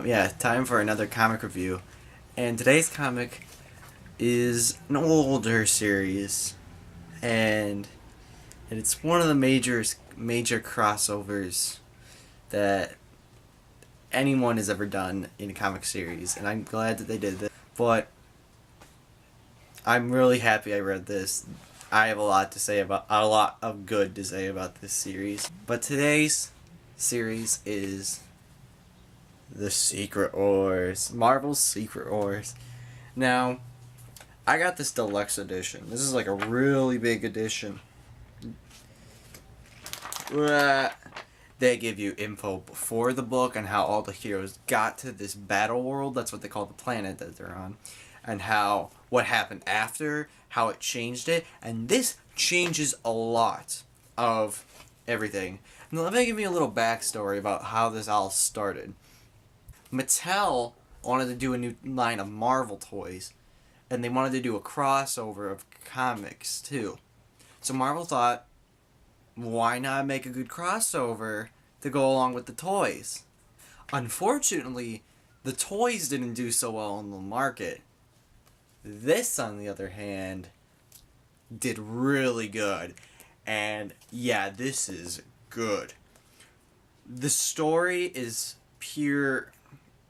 Yeah, time for another comic review. And today's comic is an older series, and it's one of the major crossovers that anyone has ever done in a comic series, and I'm glad that they did this. But I'm really happy I read this. I have a lot of good to say about this series. But today's series is The Secret Wars. Marvel's Secret Wars. Now, I got this deluxe edition. This is like a really big edition. They give you info before the book and how all the heroes got to this battle world. That's what they call the planet that they're on. And what happened after, how it changed it. And this changes a lot of everything. Now, let me give you a little backstory about how this all started. Mattel wanted to do a new line of Marvel toys, and they wanted to do a crossover of comics too. So Marvel thought, why not make a good crossover to go along with the toys? Unfortunately, the toys didn't do so well in the market. This, on the other hand, did really good. And yeah, this is good. The story is pure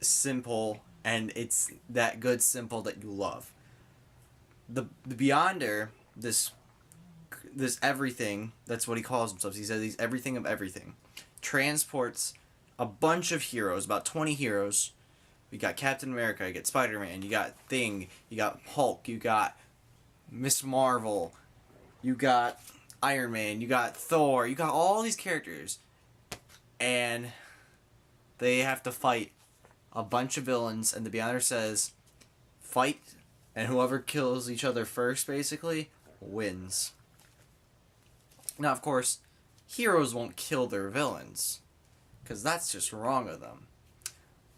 simple, and it's that good simple that you love. The Beyonder, this everything, that's what he calls himself. He says he's everything of everything. Transports a bunch of heroes, about 20 heroes. You got Captain America, you got Spider-Man, you got Thing, you got Hulk, you got Miss Marvel, you got Iron Man, you got Thor, you got all these characters. And they have to fight a bunch of villains, and the Beyonder says, fight, and whoever kills each other first, basically, wins. Now, of course, heroes won't kill their villains, because that's just wrong of them.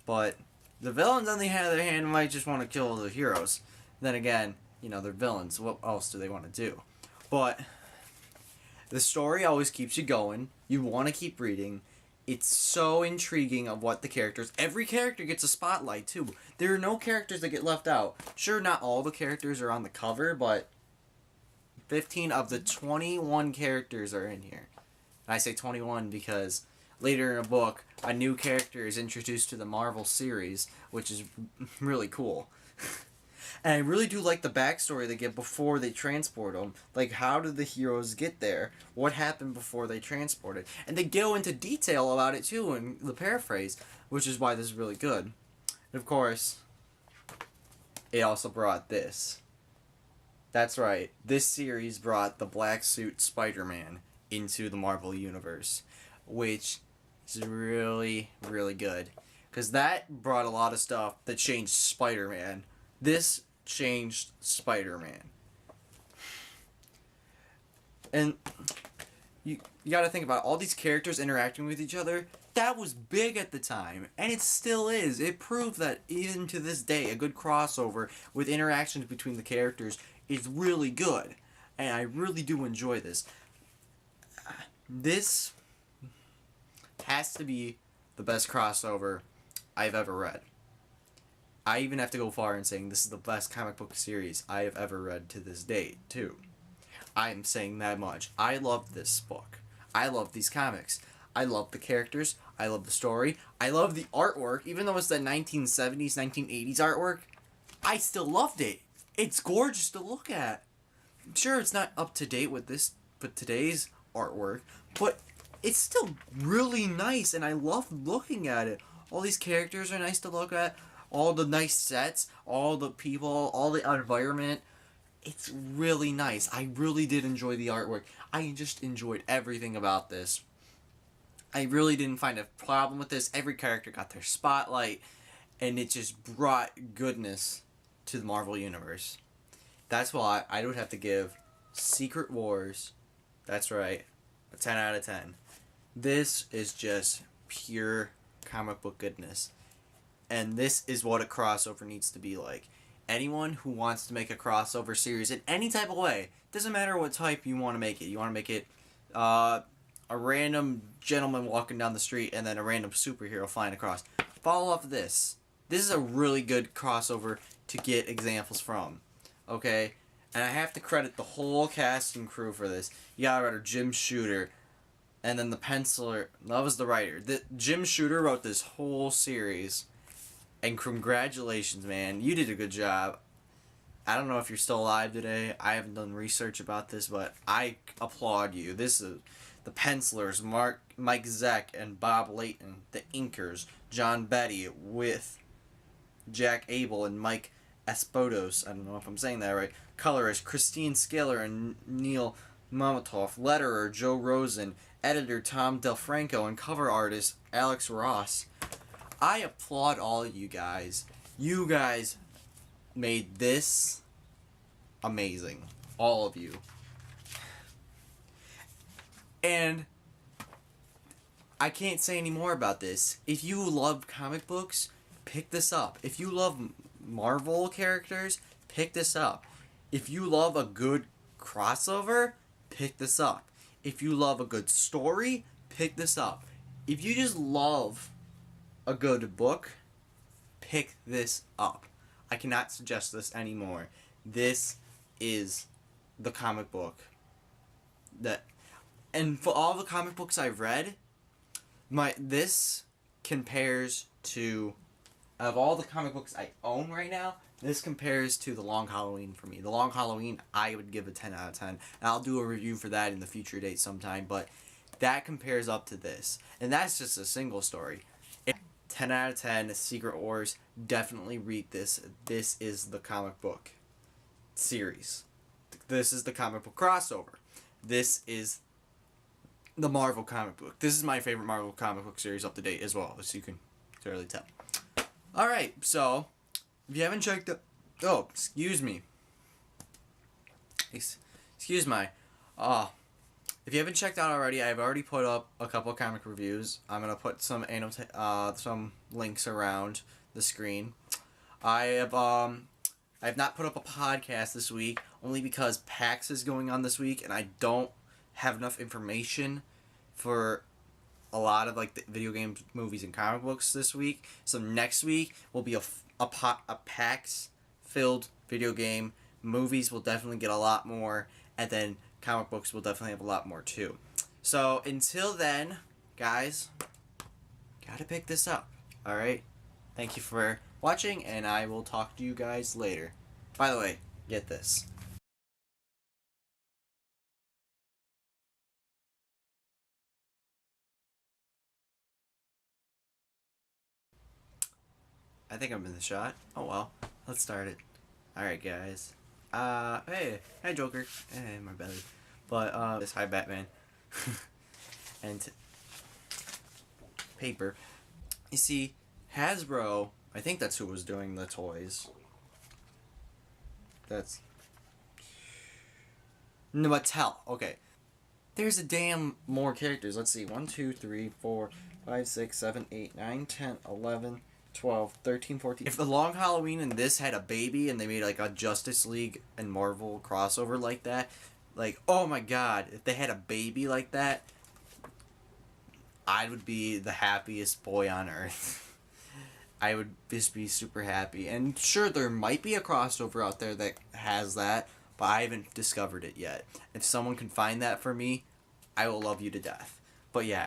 But the villains, on the other hand, might just want to kill the heroes. Then again, they're villains. What else do they want to do? But the story always keeps you going. You want to keep reading. It's so intriguing of what the characters... Every character gets a spotlight, too. There are no characters that get left out. Sure, not all the characters are on the cover, but 15 of the 21 characters are in here. And I say 21 because later in a book, a new character is introduced to the Marvel series, which is really cool. And I really do like the backstory they get before they transport them. Like, how did the heroes get there? What happened before they transported? And they go into detail about it, too, in the paraphrase, which is why this is really good. And, of course, it also brought this. That's right. This series brought the black suit Spider-Man into the Marvel Universe, which is really, really good. Because that brought a lot of stuff that changed Spider-Man. This changed Spider-Man. And you got to think about all these characters interacting with each other. That was big at the time, and it still is. It proved that even to this day, a good crossover with interactions between the characters is really good. And I really do enjoy this. This has to be the best crossover I've ever read. I even have to go far in saying this is the best comic book series I have ever read to this date, too. I'm saying that much. I love this book. I love these comics. I love the characters. I love the story. I love the artwork. Even though it's the 1970s, 1980s artwork, I still loved it. It's gorgeous to look at. Sure, it's not up to date with today's artwork, but it's still really nice, and I love looking at it. All these characters are nice to look at. All the nice sets, all the people, all the environment. It's really nice. I really did enjoy the artwork. I just enjoyed everything about this. I really didn't find a problem with this. Every character got their spotlight, and it just brought goodness to the Marvel Universe. That's why I would have to give Secret Wars, that's right, a 10 out of 10. This is just pure comic book goodness. And this is what a crossover needs to be like. Anyone who wants to make a crossover series in any type of way, doesn't matter what type you want to make it. You want to make it a random gentleman walking down the street and then a random superhero flying across. follow up this. This is a really good crossover to get examples from. Okay? And I have to credit the whole cast and crew for this. You got writer Jim Shooter, and then the penciler, that was the writer. Jim Shooter wrote this whole series, and congratulations, man. You did a good job. I don't know if you're still alive today. I haven't done research about this, but I applaud you. This is the pencilers, Mike Zeck and Bob Layton. The inkers, John Betty with Jack Abel and Mike Espodos. I don't know if I'm saying that right. Colorist, Christine Skiller and Neil Mamatoff. Letterer, Joe Rosen. Editor, Tom DelFranco. And cover artist, Alex Ross. I applaud all of you guys. You guys made this amazing. All of you. And I can't say any more about this. If you love comic books, pick this up. If you love Marvel characters, pick this up. If you love a good crossover, pick this up. If you love a good story, pick this up. If you just love a good book, pick this up. I cannot suggest this anymore. This is the comic book and for all the comic books I've read, this compares to, of all the comic books I own right now, this compares to The Long Halloween for me. The Long Halloween, I would give a 10 out of 10. And I'll do a review for that in the future date sometime, but that compares up to this. And that's just a single story. 10 out of 10, Secret Wars. Definitely read this. This is the comic book series. This is the comic book crossover. This is the Marvel comic book. This is my favorite Marvel comic book series up to date as well, as you can clearly tell. Alright, so, if you haven't checked the... Oh, excuse me. Excuse my... If you haven't checked out already, I've already put up a couple of comic reviews. I'm going to put some links around the screen. I have not put up a podcast this week, only because PAX is going on this week, and I don't have enough information for a lot of like the video games, movies, and comic books this week. So next week will be a PAX-filled video game. Movies will definitely get a lot more, and then comic books will definitely have a lot more too. So until then, guys, gotta pick this up. Alright? Thank you for watching, and I will talk to you guys later. By the way, get this. I think I'm in the shot. Oh well. Let's start it. Alright, guys. Hey. Hi, Joker. Hey, my belly. But, hi, Batman. And paper. You see, Hasbro, I think that's who was doing the toys. That's... No, Mattel. Okay. There's a damn more characters. Let's see. 1, 2, 3, 4, 5, 6, 7, 8, 9, 10, 11, 12, 13, 14. If The Long Halloween and this had a baby and they made like a Justice League and Marvel crossover like that, like, oh my god, if they had a baby like that, I would be the happiest boy on earth. I would just be super happy. And sure, there might be a crossover out there that has that, but I haven't discovered it yet. If someone can find that for me, I will love you to death. But yeah.